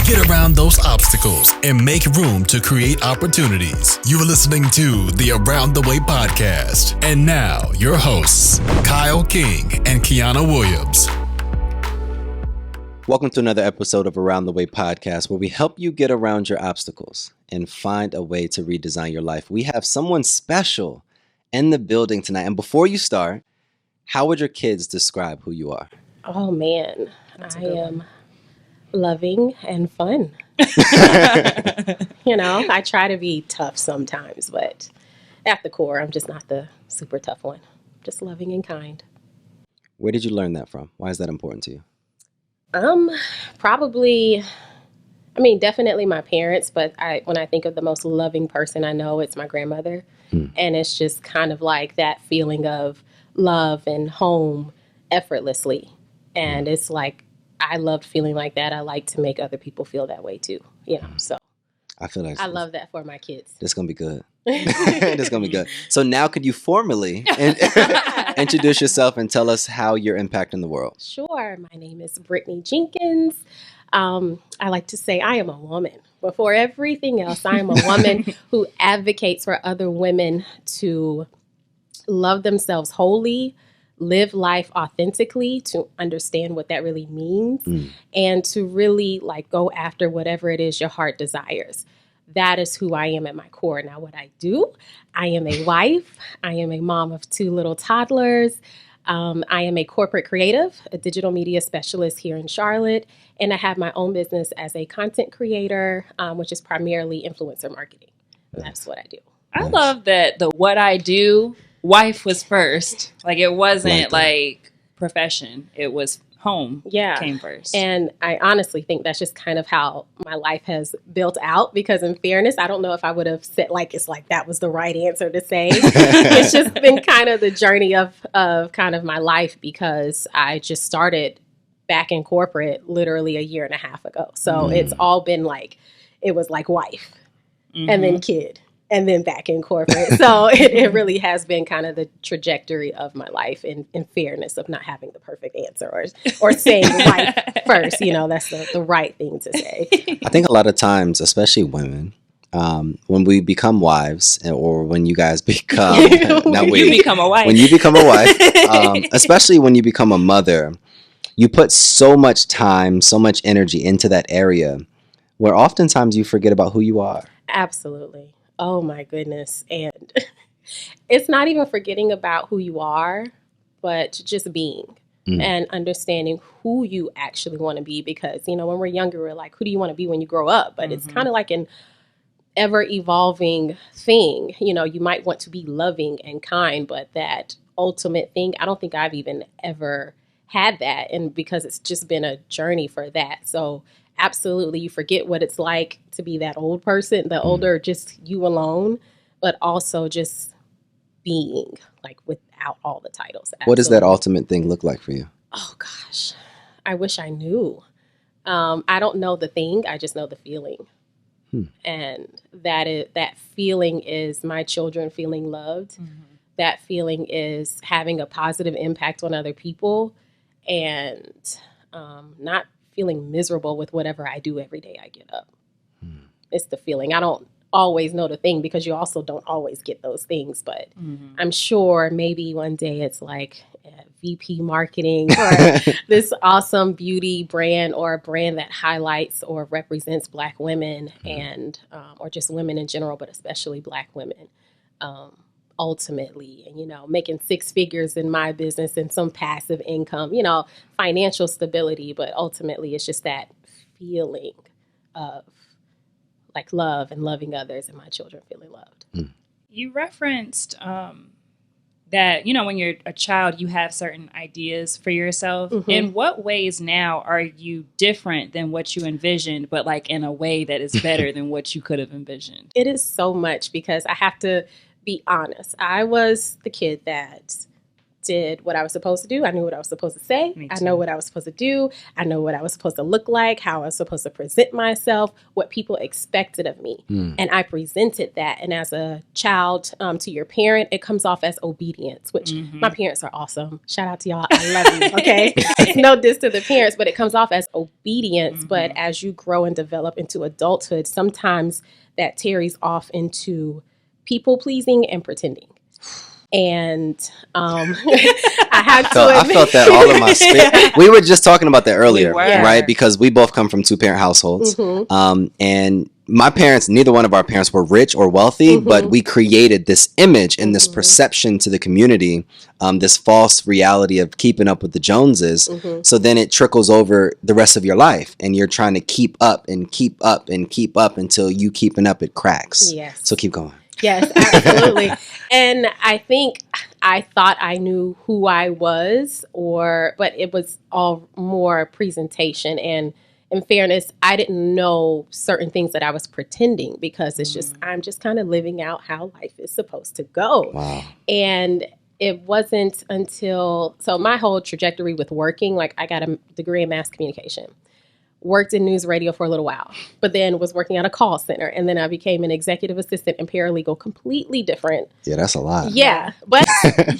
Get around those obstacles and make room to create opportunities. You are listening to the Around the Way podcast. And now, your hosts, Kyle King and Kiana Williams. Welcome to another episode of Around the Way podcast, where we help you get around your obstacles and find a way to redesign your life. We have someone special in the building tonight. And before you start, how would your kids describe who you are? Oh, man. I am loving and fun. I try to be tough sometimes, but at the core, I'm just not the super tough one. Just loving and kind. Where did you learn that from? Why is that important to you? Definitely my parents, but when I think of the most loving person I know, it's my grandmother. And it's just kind of like that feeling of love and home effortlessly. And it's like, I loved feeling like that. I like to make other people feel that way too. So I feel like I love that for my kids. This is going to be good. This is going to be good. So now could you formally introduce yourself and tell us how you're impacting the world? Sure. My name is Brittney Jenkins. I like to say I am a woman. Before everything else, I am a woman who advocates for other women to love themselves wholly, live life authentically, to understand what that really means, and to really go after whatever it is your heart desires. That is who I am at my core. Now, what I do, I am a wife. I am a mom of 2 little toddlers. I am a corporate creative, a digital media specialist here in Charlotte, and I have my own business as a content creator, which is primarily influencer marketing. And that's what I do. I love that the what I do, wife was first. It wasn't like profession. It was home came first. And I honestly think that's just kind of how my life has built out, because in fairness, I don't know if I would have said that was the right answer to say. It's just been kind of the journey of kind of my life, because I just started back in corporate literally a year and a half ago. So it's all been it was wife and then kid. And then back in corporate. So it really has been kind of the trajectory of my life, in fairness, of not having the perfect answer or saying wife first. That's the right thing to say. I think a lot of times, especially women, when we become wives, or when you guys become, you become a wife. When you become a wife, especially when you become a mother, you put so much time, so much energy into that area, where oftentimes you forget about who you are. Absolutely. Oh my goodness. And it's not even forgetting about who you are, but just being and understanding who you actually want to be. Because, when we're younger, we're like, who do you want to be when you grow up? But it's kind of like an ever evolving thing. You might want to be loving and kind, but that ultimate thing, I don't think I've even ever had that. And because it's just been a journey for that. So absolutely, you forget what it's like to be that old person, the older, just you alone, but also just being without all the titles. Absolutely. What does that ultimate thing look like for you? Oh gosh, I wish I knew. I don't know the thing, I just know the feeling. And that feeling is my children feeling loved. That feeling is having a positive impact on other people, and not feeling miserable with whatever I do every day I get up. It's the feeling. I don't always know the thing, because you also don't always get those things, but I'm sure maybe one day it's VP marketing or this awesome beauty brand, or a brand that highlights or represents Black women and or just women in general, but especially Black women. Ultimately, and making 6 figures in my business and some passive income, financial stability, but ultimately it's just that feeling of love and loving others, and my children feeling loved. You referenced that, when you're a child, you have certain ideas for yourself. In what ways now are you different than what you envisioned, but in a way that is better than what you could have envisioned? It is so much, because I have to be honest. I was the kid that did what I was supposed to do. I knew what I was supposed to say. I know what I was supposed to do. I know what I was supposed to look like, how I was supposed to present myself, what people expected of me. And I presented that. And as a child, to your parent, it comes off as obedience, which my parents are awesome. Shout out to y'all. I love you. Okay. It's no diss to the parents, but it comes off as obedience. But as you grow and develop into adulthood, sometimes that tarries off into people pleasing and pretending. And I felt that all in my spirit. We were just talking about that earlier, right? Because we both come from 2-parent households. And my parents, neither one of our parents were rich or wealthy, but we created this image and this perception to the community, this false reality of keeping up with the Joneses. So then it trickles over the rest of your life, and you're trying to keep up and keep up and keep up until you keeping up, it cracks. Yes. So keep going. Yes, absolutely. And I think I thought I knew who I was, but it was all more presentation. And in fairness, I didn't know certain things that I was pretending, because it's just, I'm just kind of living out how life is supposed to go. Wow. And it wasn't until, so my whole trajectory with working, like I got a degree in mass communication. Worked in news radio for a little while, but then was working at a call center. And then I became an executive assistant and paralegal, completely different. Yeah, that's a lot. Yeah. But,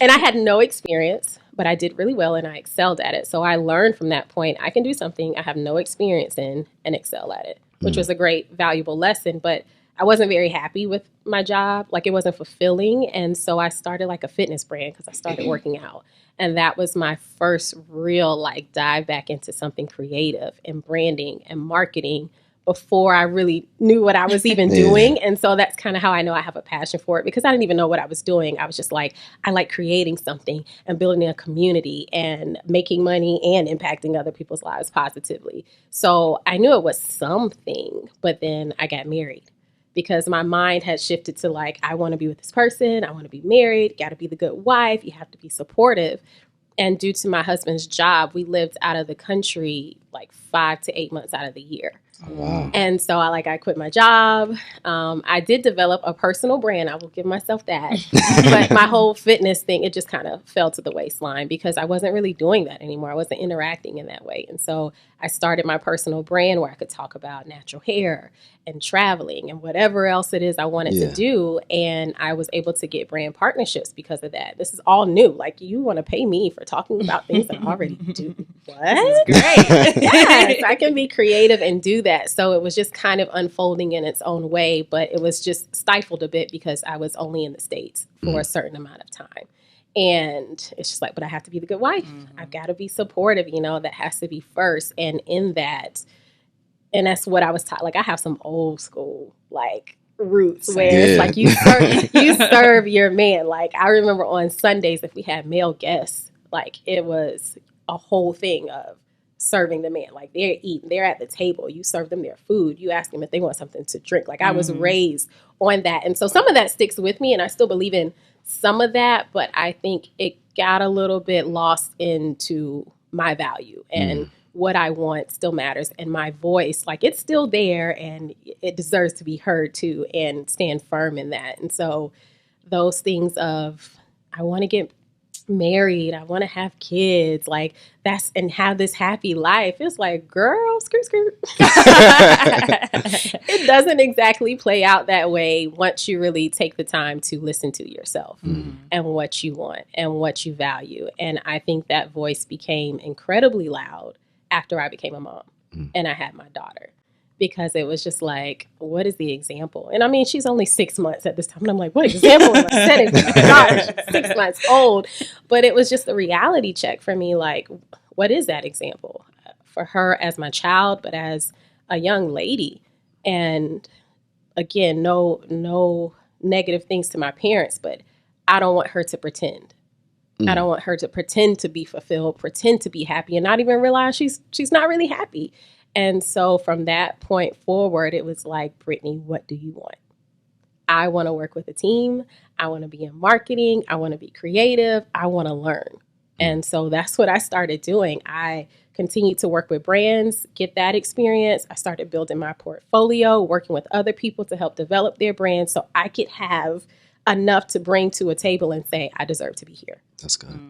and I had no experience, but I did really well and I excelled at it. So I learned from that point, I can do something I have no experience in and excel at it, which was a great, valuable lesson. But I wasn't very happy with my job. Like, it wasn't fulfilling. And so I started like a fitness brand because I started working out. And that was my first real like dive back into something creative and branding and marketing before I really knew what I was even doing. And so that's kind of how I know I have a passion for it, because I didn't even know what I was doing. I was just like, I like creating something and building a community and making money and impacting other people's lives positively. So I knew it was something, but then I got married. Because my mind had shifted to like, I want to be with this person. I want to be married. Got to be the good wife. You have to be supportive. And due to my husband's job, we lived out of the country like 5 to 8 months out of the year. Wow. And so I quit my job. I did develop a personal brand. I will give myself that. But my whole fitness thing, it just kind of fell to the waistline because I wasn't really doing that anymore. I wasn't interacting in that way. And so I started my personal brand where I could talk about natural hair and traveling and whatever else it is I wanted to do. And I was able to get brand partnerships because of that. This is all new. Like, you want to pay me for talking about things that I already do. What? Great. Yes, I can be creative and do that. So it was just kind of unfolding in its own way, but it was just stifled a bit because I was only in the States for a certain amount of time. And it's just like, but I have to be the good wife. I've got to be supportive, that has to be first. And in that, and that's what I was taught. Like, I have some old school, like, roots where it's like you serve your man. Like, I remember on Sundays, if we had male guests, like, it was a whole thing of serving the man. Like, they're eating, they're at the table, you serve them their food, you ask them if they want something to drink. Like, I was raised on that. And so some of that sticks with me, and I still believe in some of that, but I think it got a little bit lost into my value, and what I want still matters, and my voice, like, it's still there and it deserves to be heard too, and stand firm in that. And so those things of, I want to get married, I want to have kids, like, that's, and have this happy life. It's like, girl, skirt. It doesn't exactly play out that way once you really take the time to listen to yourself and what you want and what you value. And I think that voice became incredibly loud after I became a mom and I had my daughter, because it was just like, what is the example? And I mean, she's only 6 months at this time. And I'm like, what example am I setting for my daughter? She's 6 months old. But it was just a reality check for me. Like, what is that example for her as my child, but as a young lady? And again, no negative things to my parents, but I don't want her to pretend. I don't want her to pretend to be fulfilled, pretend to be happy, and not even realize she's not really happy. And so from that point forward, it was like, Brittney, what do you want? I want to work with a team. I want to be in marketing. I want to be creative. I want to learn. And so that's what I started doing. I continued to work with brands, get that experience. I started building my portfolio, working with other people to help develop their brands so I could have enough to bring to a table and say, I deserve to be here. That's good.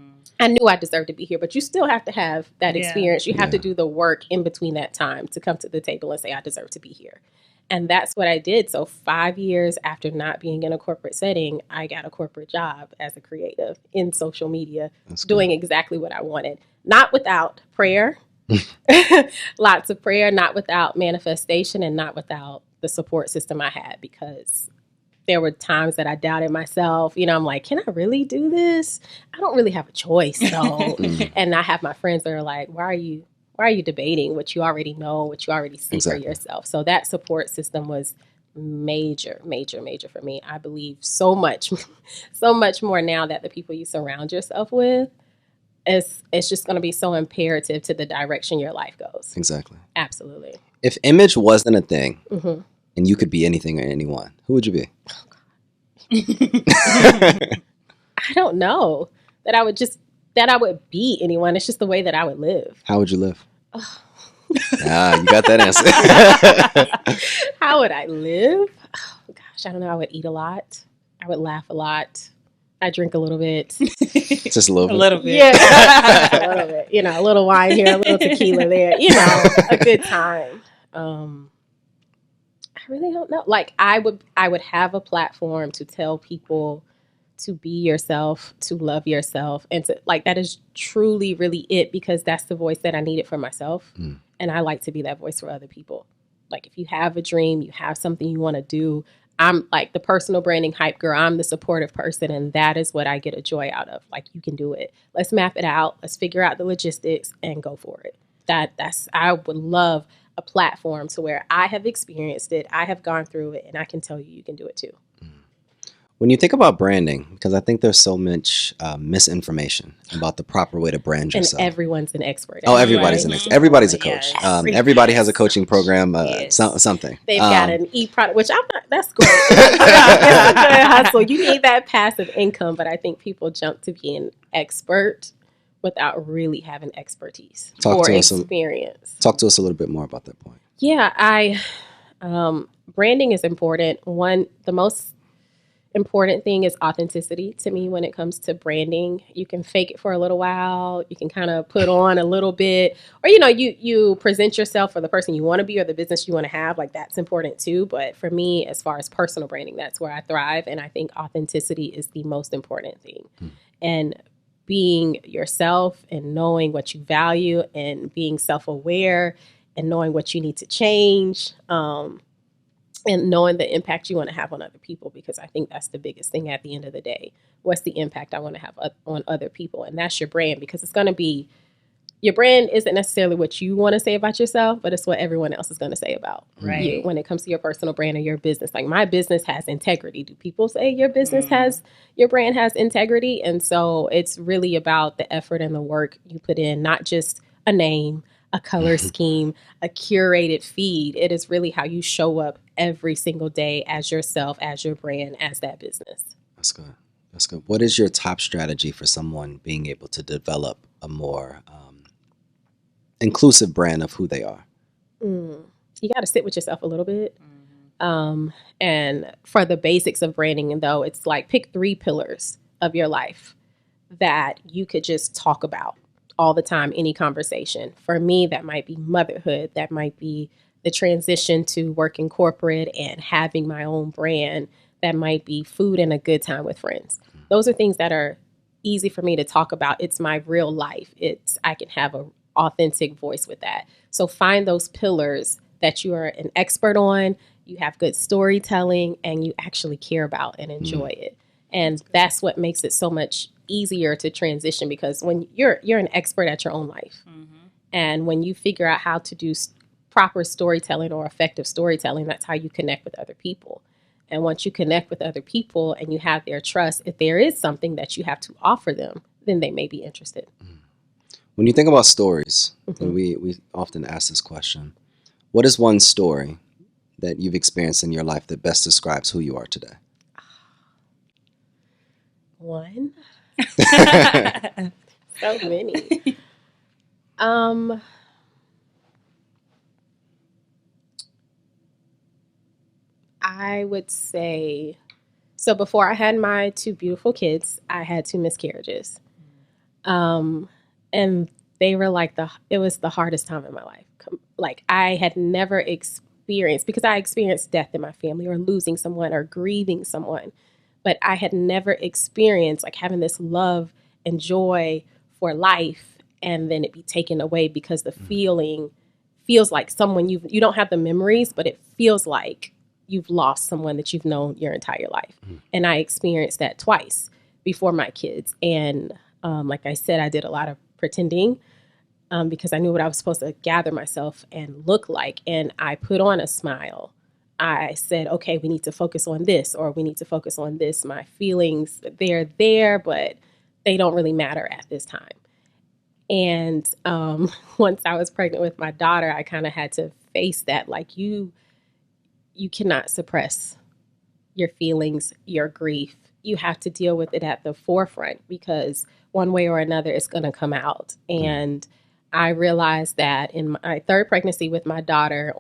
I knew I deserved to be here, but you still have to have that experience. You have to Yeah. do the work in between that time to come to the table and say, I deserve to be here. And that's what I did. So 5 years after not being in a corporate setting, I got a corporate job as a creative in social media, doing exactly what I wanted. Not without prayer, lots of prayer, not without manifestation, and not without the support system I had, because there were times that I doubted myself. You know, I'm like, can I really do this? I don't really have a choice, though. And I have my friends that are like, why are you debating what you already know, what you already see for yourself? So that support system was major, major, major for me. I believe so much more now that the people you surround yourself with, it's just going to be so imperative to the direction your life goes. Exactly. Absolutely. If image wasn't a thing and you could be anything or anyone, who would you be? I don't know that I would be anyone. It's just the way that I would live. How would you live? You got that answer. How would I live? Oh, gosh, I don't know. I would eat a lot. I would laugh a lot. I drink a little bit. Just a little bit. A little bit. Yeah, a little bit. You know, a little wine here, a little tequila there. You know, a good time. I really don't know. Like, I would have a platform to tell people to be yourself, to love yourself, and to, like, that is truly really it, because that's the voice that I needed for myself. And I like to be that voice for other people. Like, if you have a dream, you have something you want to do, I'm like the personal branding hype girl. I'm the supportive person, and that is what I get a joy out of. Like, you can do it. Let's map it out. Let's figure out the logistics and go for it. I would love a platform to where I have experienced it, I have gone through it, and I can tell you can do it too. When you think about branding, because I think there's so much misinformation about the proper way to brand yourself. And everyone's an expert. Oh, everybody's an expert. Everybody's a coach. Yes. Everybody has a coaching program, something. They've got an e-product, which I'm not, that's great. It's a good hustle. You need that passive income, but I think people jump to being expert without really having expertise or experience. Talk to us a little bit more about that point. Yeah, branding is important. The most important thing is authenticity to me when it comes to branding. You can fake it for a little while. You can kind of put on a little bit, or, you know, you present yourself for the person you want to be or the business you want to have. Like, that's important too. But for me, as far as personal branding, that's where I thrive. And I think authenticity is the most important thing. And being yourself and knowing what you value and being self-aware and knowing what you need to change, and knowing the impact you want to have on other people, because I think that's the biggest thing at the end of the day. What's the impact I want to have on other people? And that's your brand, because it's going to be, your brand isn't necessarily what you want to say about yourself, but it's what everyone else is going to say about you when it comes to your personal brand or your business. Like, my business has integrity. Do people say your business your brand has integrity? And so it's really about the effort and the work you put in, not just a name, a color scheme, a curated feed. It is really how you show up every single day as yourself, as your brand, as that business. That's good. That's good. What is your top strategy for someone being able to develop a more inclusive brand of who they are? You got to sit with yourself a little bit. And for the basics of branding, though, it's like, pick 3 pillars of your life that you could just talk about all the time, any conversation. For me, that might be motherhood. That might be the transition to working corporate and having my own brand. That might be food and a good time with friends. Those are things that are easy for me to talk about. It's my real life. I can have an authentic voice with that. So find those pillars that you are an expert on, you have good storytelling, and you actually care about and enjoy it. And that's what makes it so much easier to transition, because when you're an expert at your own life, and when you figure out how to do proper storytelling or effective storytelling, that's how you connect with other people. And once you connect with other people and you have their trust, if there is something that you have to offer them, then they may be interested. When you think about stories, and we often ask this question, what is one story that you've experienced in your life that best describes who you are today? One? So many. I would say, so before I had my 2 beautiful kids, I had 2 miscarriages. And they were like, it was the hardest time in my life. Like I had never experienced, because I experienced death in my family or losing someone or grieving someone, but I had never experienced like having this love and joy for life and then it be taken away because the feeling feels like someone you don't have the memories, but it feels like you've lost someone that you've known your entire life. And I experienced that twice before my kids. And like I said, I did a lot of pretending because I knew what I was supposed to gather myself and look like. And I put on a smile. I said, okay, we need to focus on this, or we need to focus on this. My feelings, they're there, but they don't really matter at this time. And once I was pregnant with my daughter, I kind of had to face that. Like you cannot suppress your feelings, your grief. You have to deal with it at the forefront because one way or another, it's going to come out. And I realized that in my third pregnancy with my daughter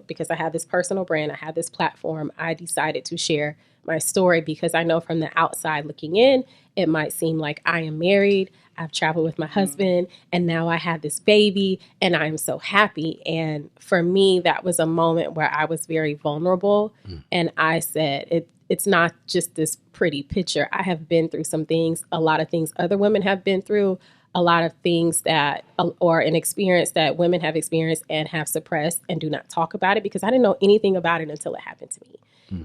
because I had this personal brand, I had this platform, I decided to share my story because I know from the outside looking in, it might seem like I am married, I've traveled with my husband, and now I have this baby and I'm so happy. And for me, that was a moment where I was very vulnerable. And I said, it's not just this pretty picture. I have been through some things, a lot of things other women have been through, a lot of things or an experience that women have experienced and have suppressed and do not talk about it because I didn't know anything about it until it happened to me.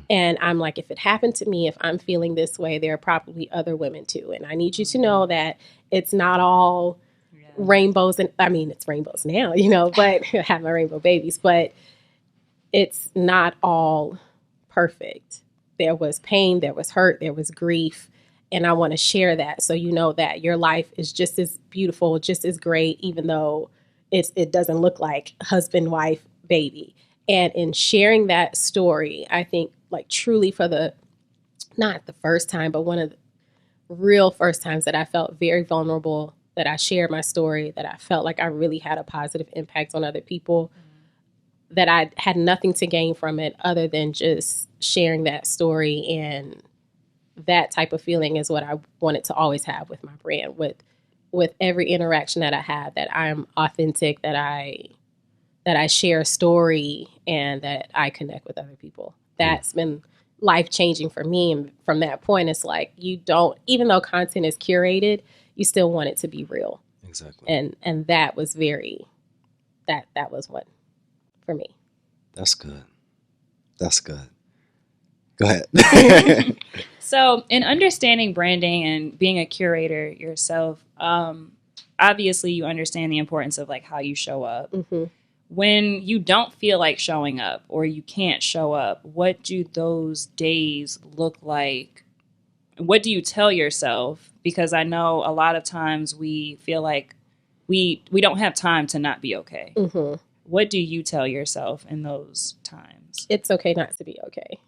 And I'm like, if it happened to me, if I'm feeling this way, there are probably other women too. And I need you to know that it's not all rainbows. And I mean, it's rainbows now, but I have my rainbow babies, but it's not all perfect. There was pain, there was hurt, there was grief. And I want to share that so you know that your life is just as beautiful, just as great, even though it doesn't look like husband, wife, baby. And in sharing that story, I think like truly for not the first time, but one of the real first times that I felt very vulnerable, that I shared my story, that I felt like I really had a positive impact on other people, that I had nothing to gain from it other than just sharing that story. And that type of feeling is what I wanted to always have with my brand, with every interaction that I have, that I'm authentic, that I share a story and that I connect with other people. That's been life-changing for me. And from that point, it's like even though content is curated, you still want it to be real. Exactly. And that was that was what for me. That's good. Go ahead. So in understanding branding and being a curator yourself, obviously you understand the importance of like how you show up. Mm-hmm. When you don't feel like showing up or you can't show up, what do those days look like? What do you tell yourself? Because I know a lot of times we feel like we don't have time to not be okay. Mm-hmm. What do you tell yourself in those times? It's okay not to be okay.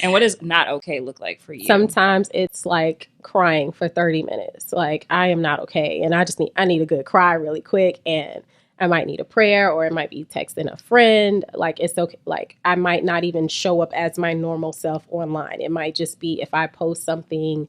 And what does not okay look like for you? Sometimes it's like crying for 30 minutes. Like I am not okay. And I need a good cry really quick. And I might need a prayer, or it might be texting a friend. Like it's okay. Like I might not even show up as my normal self online. It might just be if I post something,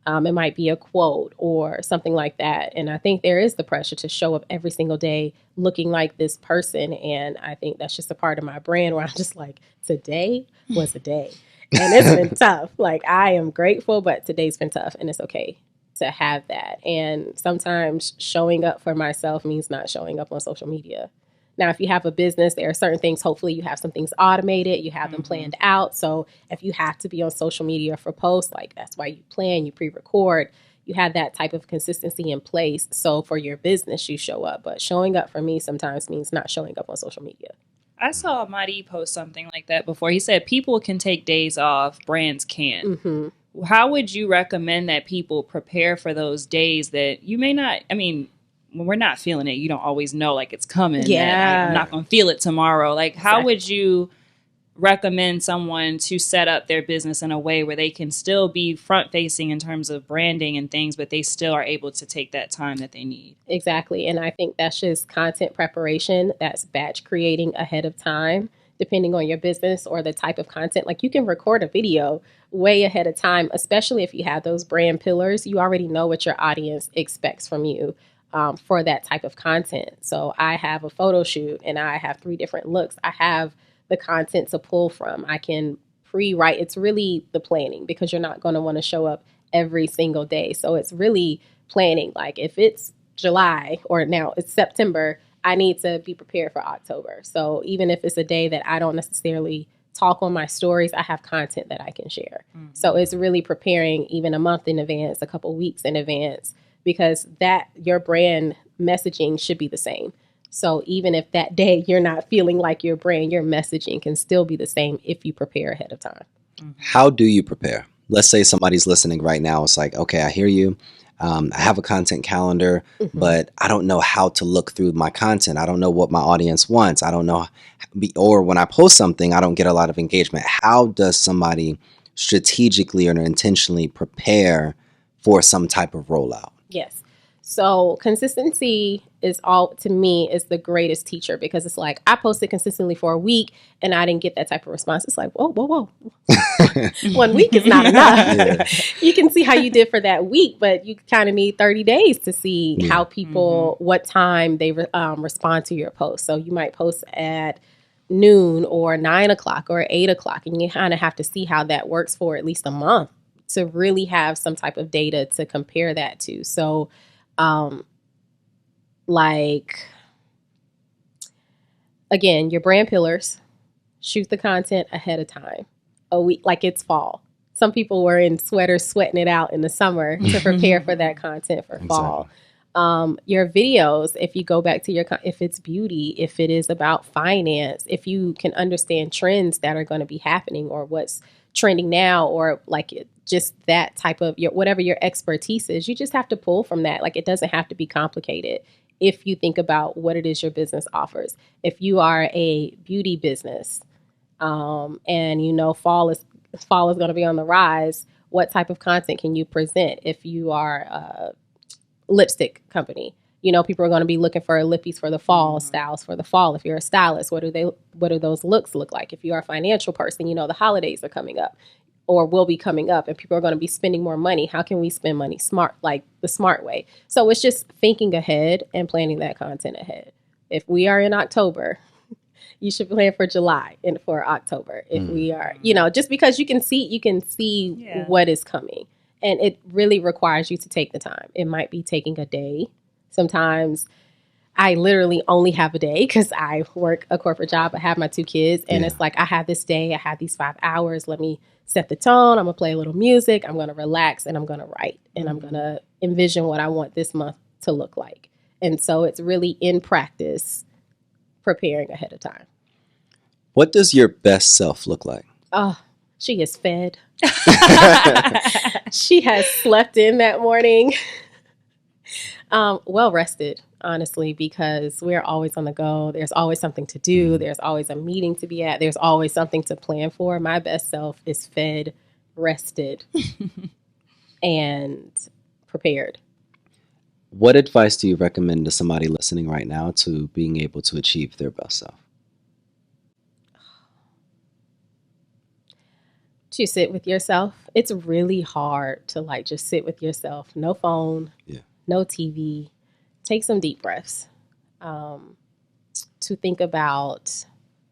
it might be a quote or something like that. And I think there is the pressure to show up every single day looking like this person. And I think that's just a part of my brand where I'm just like, today was a day. And it's been tough. Like I am grateful, but today's been tough, and it's okay to have that. And sometimes showing up for myself means not showing up on social media. Now, if you have a business, there are certain things, hopefully you have some things automated, you have them planned out. So if you have to be on social media for posts, like that's why you plan, you pre-record, you have that type of consistency in place. So for your business, you show up. But showing up for me sometimes means not showing up on social media. I saw Madi post something like that before. He said people can take days off, brands can't. Mm-hmm. How would you recommend that people prepare for those days that you may not, I mean, when we're not feeling it, you don't always know like it's coming. Yeah. I'm not going to feel it tomorrow. Like how would you recommend someone to set up their business in a way where they can still be front facing in terms of branding and things, but they still are able to take that time that they need? Exactly. And I think that's just content preparation. That's batch creating ahead of time. depending on your business or the type of content. Like you can record a video way ahead of time, especially if you have those brand pillars. You already know what your audience expects from you for that type of content. So I have a photo shoot and I have 3 different looks. I have the content to pull from. I can pre-write. It's really the planning, because you're not going to want to show up every single day. So it's really planning. Like if it's July or now it's September, I need to be prepared for October. So even if it's a day that I don't necessarily talk on my stories, I have content that I can share. Mm-hmm. So it's really preparing even a month in advance, a couple weeks in advance, because that your brand messaging should be the same. So even if that day you're not feeling like your brand, your messaging can still be the same if you prepare ahead of time. How do you prepare? Let's say somebody's listening right now. It's like, okay, I hear you. I have a content calendar, but I don't know how to look through my content. I don't know what my audience wants. I don't know. Or when I post something, I don't get a lot of engagement. How does somebody strategically or intentionally prepare for some type of rollout? Yes. So consistency is to me, is the greatest teacher, because it's like I posted consistently for a week and I didn't get that type of response. It's like, whoa. 1 week is not enough. Yeah. You can see how you did for that week, but you kind of need 30 days to see how people, what time they respond to your post. So you might post at noon or 9 o'clock or 8 o'clock, and you kind of have to see how that works for at least a month to really have some type of data to compare that to. So like, again, your brand pillars, shoot the content ahead of time, a week, like it's fall. Some people were in sweaters sweating it out in the summer to prepare for that content for fall. Your videos, if you go back to if it's beauty, if it is about finance, if you can understand trends that are going to be happening or what's trending now, or like just that type of whatever your expertise is, you just have to pull from that. Like it doesn't have to be complicated if you think about what it is your business offers. If you are a beauty business and you know fall is going to be on the rise, what type of content can you present? If you are a lipstick company, you know, people are going to be looking for lippies for the fall, styles for the fall. If you're a stylist, what do those looks look like? If you are a financial person, you know, the holidays are coming up or will be coming up and people are going to be spending more money. How can we spend money smart, like the smart way? So it's just thinking ahead and planning that content ahead. If we are in October, you should plan for July and for October. If we are, you know, just because you can see what is coming. And it really requires you to take the time. It might be taking a day. Sometimes I literally only have a day because I work a corporate job. I have my 2 kids. And it's like, I have this day. I have these 5 hours. Let me set the tone. I'm going to play a little music. I'm going to relax and I'm going to write. And I'm going to envision what I want this month to look like. And so it's really in practice, preparing ahead of time. What does your best self look like? Oh, she is fed. She has slept in that morning. Well rested, honestly, because we're always on the go. There's always something to do. There's always a meeting to be at. There's always something to plan for. My best self is fed, rested, and prepared. What advice do you recommend to somebody listening right now to being able to achieve their best self? To sit with yourself. It's really hard to like just sit with yourself. No phone, no TV. Take some deep breaths to think about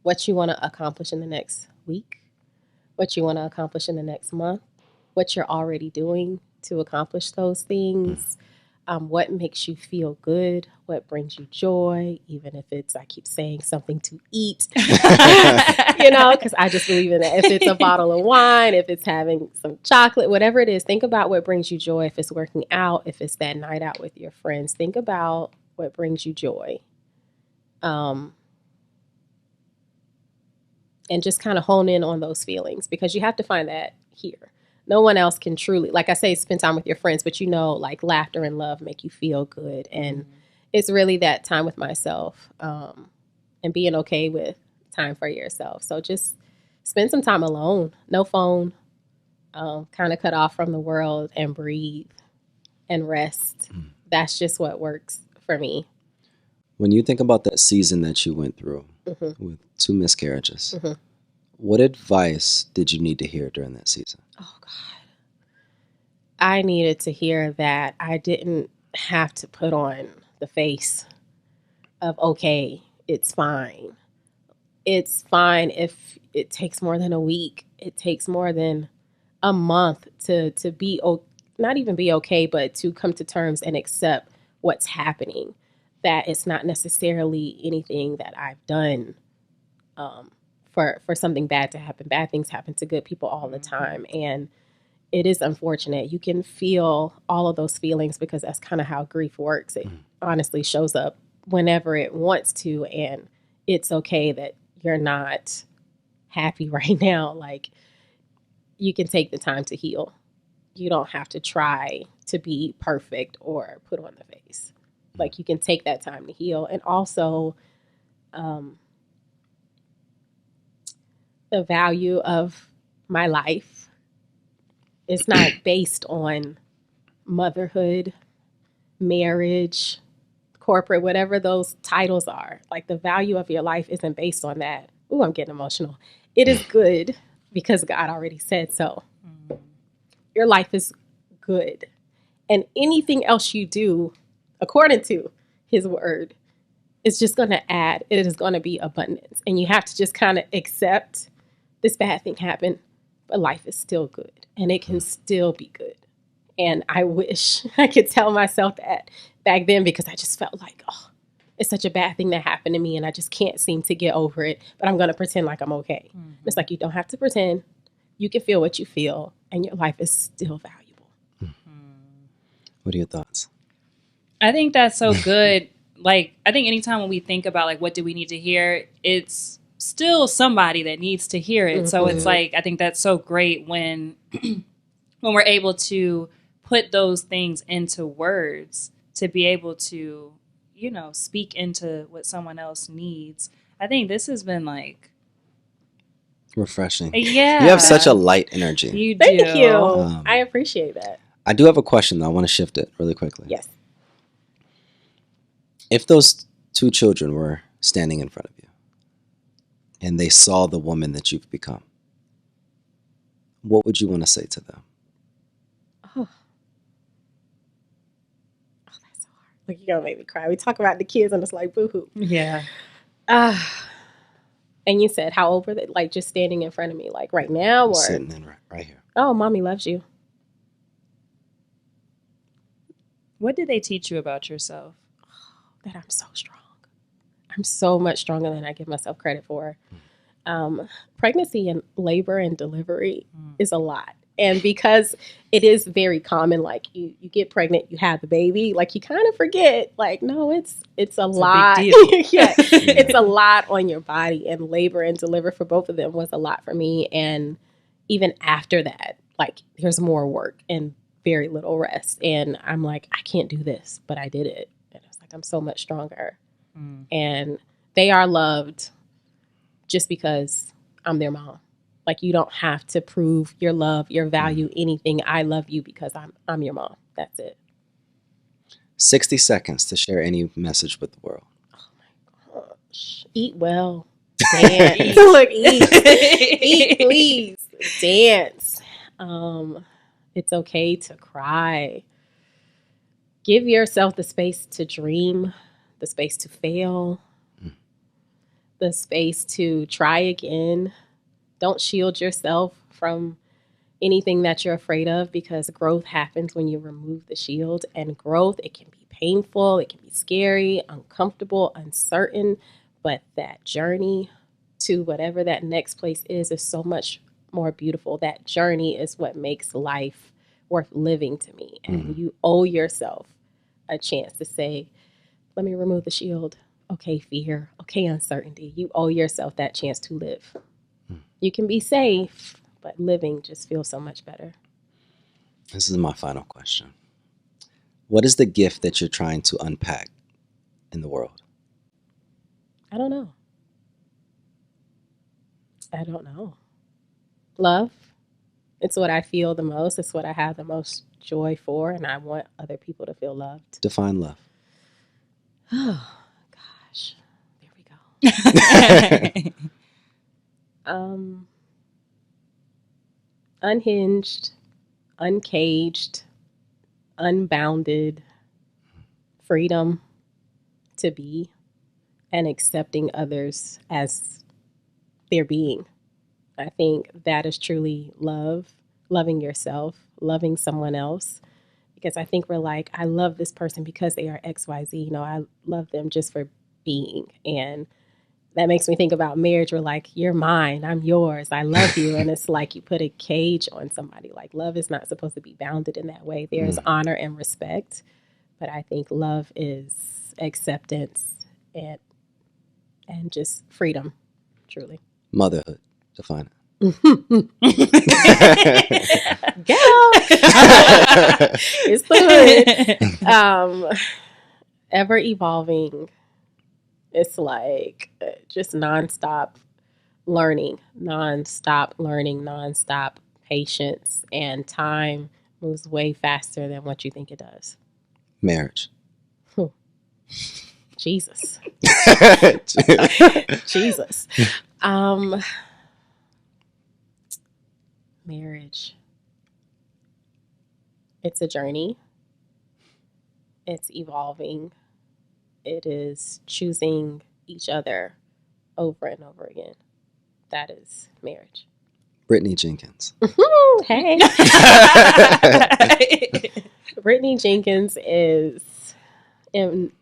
what you want to accomplish in the next week, what you want to accomplish in the next month, what you're already doing to accomplish those things. What makes you feel good, what brings you joy, even if it's, I keep saying, something to eat, you know, because I just believe in that. If it's a bottle of wine, if it's having some chocolate, whatever it is, think about what brings you joy. If it's working out, if it's that night out with your friends, think about what brings you joy. And just kind of hone in on those feelings, because you have to find that here. No one else can truly, like I say, spend time with your friends, but you know, like laughter and love make you feel good. And it's really that time with myself and being okay with time for yourself. So just spend some time alone, no phone, kind of cut off from the world and breathe and rest. That's just what works for me. When you think about that season that you went through Mm-hmm. with 2 miscarriages, Mm-hmm. what advice did you need to hear during that season? Oh God. I needed to hear that I didn't have to put on the face of, okay, it's fine. It's fine if it takes more than a week. It takes more than a month to be, not even be okay, but to come to terms and accept what's happening. That it's not necessarily anything that I've done for something bad to happen. Bad things happen to good people all the time. And it is unfortunate. You can feel all of those feelings because that's kind of how grief works. It honestly shows up whenever it wants to. And it's okay that you're not happy right now. Like, you can take the time to heal. You don't have to try to be perfect or put on the face. Like, you can take that time to heal. And also, the value of my life is not based on motherhood, marriage, corporate, whatever those titles are. Like, the value of your life isn't based on that. Ooh, I'm getting emotional. It is good because God already said so. Your life is good. And anything else you do, according to his word, is just going to add. It is going to be abundance. And you have to just kind of accept this bad thing happened, but life is still good. And it can still be good. And I wish I could tell myself that back then, because I just felt like, oh, it's such a bad thing that happened to me and I just can't seem to get over it, but I'm going to pretend like I'm okay. It's like, you don't have to pretend. You can feel what you feel and your life is still valuable. What are your thoughts? I think that's so good. Like, I think anytime when we think about, like, what do we need to hear, it's still somebody that needs to hear it. So it's like, I think that's so great when when we're able to put those things into words, to be able to, you know, speak into what someone else needs. I think this has been like Refreshing. Yeah. You have such a light energy. You do. Thank you. I appreciate that. I do have a question, though. I want to shift it really quickly. Yes. If those 2 children were standing in front of you and they saw the woman that you've become, what would you want to say to them? Oh, that's so hard. Like, you're going to make me cry. We talk about the kids and it's like, boo-hoo. Yeah. And you said, how old were they? Like, just standing in front of me, like right now? Or Sitting in right here. Oh, mommy loves you. What did they teach you about yourself? That I'm so strong. I'm so much stronger than I give myself credit for. Pregnancy and labor and delivery is a lot. And because it is very common, like you get pregnant, you have the baby, like you kind of forget, like, no, it's a lot. Big deal. Yeah, it's a lot on your body, and labor and deliver for both of them was a lot for me. And even after that, like, there's more work and very little rest. And I'm like, I can't do this, but I did it. And it's like, I'm so much stronger. And they are loved just because I'm their mom. Like, you don't have to prove your love, your value, anything. I love you because I'm your mom. That's it. 60 seconds to share any message with the world. Oh my gosh. Eat well. Dance. Look, eat. Eat, please. Dance. It's okay to cry. Give yourself the space to dream, the space to fail, the space to try again. Don't shield yourself from anything that you're afraid of, because growth happens when you remove the shield. And growth, it can be painful, it can be scary, uncomfortable, uncertain, but that journey to whatever that next place is so much more beautiful. That journey is what makes life worth living to me. And you owe yourself a chance to say, let me remove the shield. Okay, fear. Okay, uncertainty. You owe yourself that chance to live. You can be safe, but living just feels so much better. This is my final question. What is the gift that you're trying to unpack in the world? I don't know. Love. It's what I feel the most. It's what I have the most joy for. And I want other people to feel loved. Define love. Oh, gosh. There we go. Unhinged, uncaged, unbounded, freedom to be, and accepting others as their being. I think that is truly love, loving yourself, loving someone else. Because I think we're like, I love this person because they are XYZ. I love them just for being. And that makes me think about marriage. We're like, you're mine, I'm yours, I love you. And it's like you put a cage on somebody. Like, love is not supposed to be bounded in that way. There's honor and respect. But I think love is acceptance and just freedom, truly. Motherhood. Define it. Girl. It's the hood. Ever evolving. It's like just nonstop learning, nonstop patience, and time moves way faster than what you think it does. Marriage. Jesus. Jesus. Marriage. It's a journey. It's evolving. It is choosing each other over and over again. That is marriage. Brittney Jenkins. Hey. Brittney Jenkins is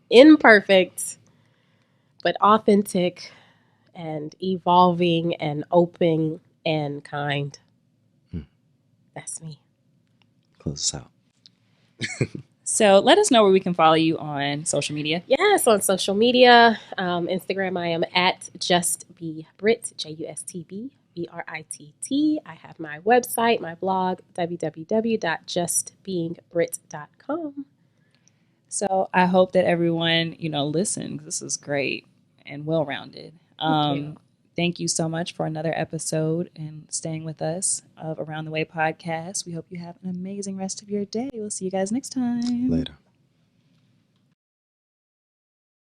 imperfect, but authentic and evolving and open and kind. That's me. Close us out. So let us know where we can follow you on social media. Yes, on social media. Instagram, I am at justbbritt, JustBbritt. I have my website, my blog, www.justbeingbrit.com. So I hope that everyone, listens. This is great and well-rounded. Thank you so much for another episode and staying with us of Around the Way podcast. We hope you have an amazing rest of your day. We'll see you guys next time. Later.